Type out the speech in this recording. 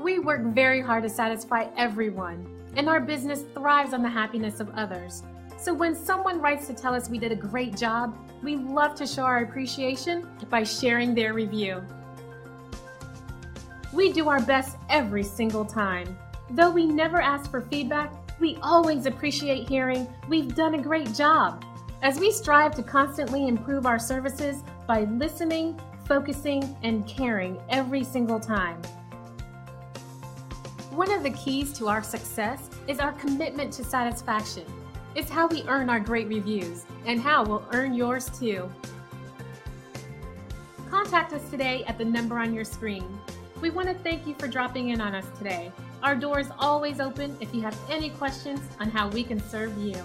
We work very hard to satisfy everyone, and our business thrives on the happiness of others. So when someone writes to tell us we did a great job, we love to show our appreciation by sharing their review. We do our best every single time. Though we never ask for feedback, we always appreciate hearing we've done a great job, as we strive to constantly improve our services by listening, focusing, and caring every single time. One of the keys to our success is our commitment to satisfaction. It's how we earn our great reviews, and how we'll earn yours too. Contact us today at the number on your screen. We want to thank you for dropping in on us today. Our door is always open if you have any questions on how we can serve you.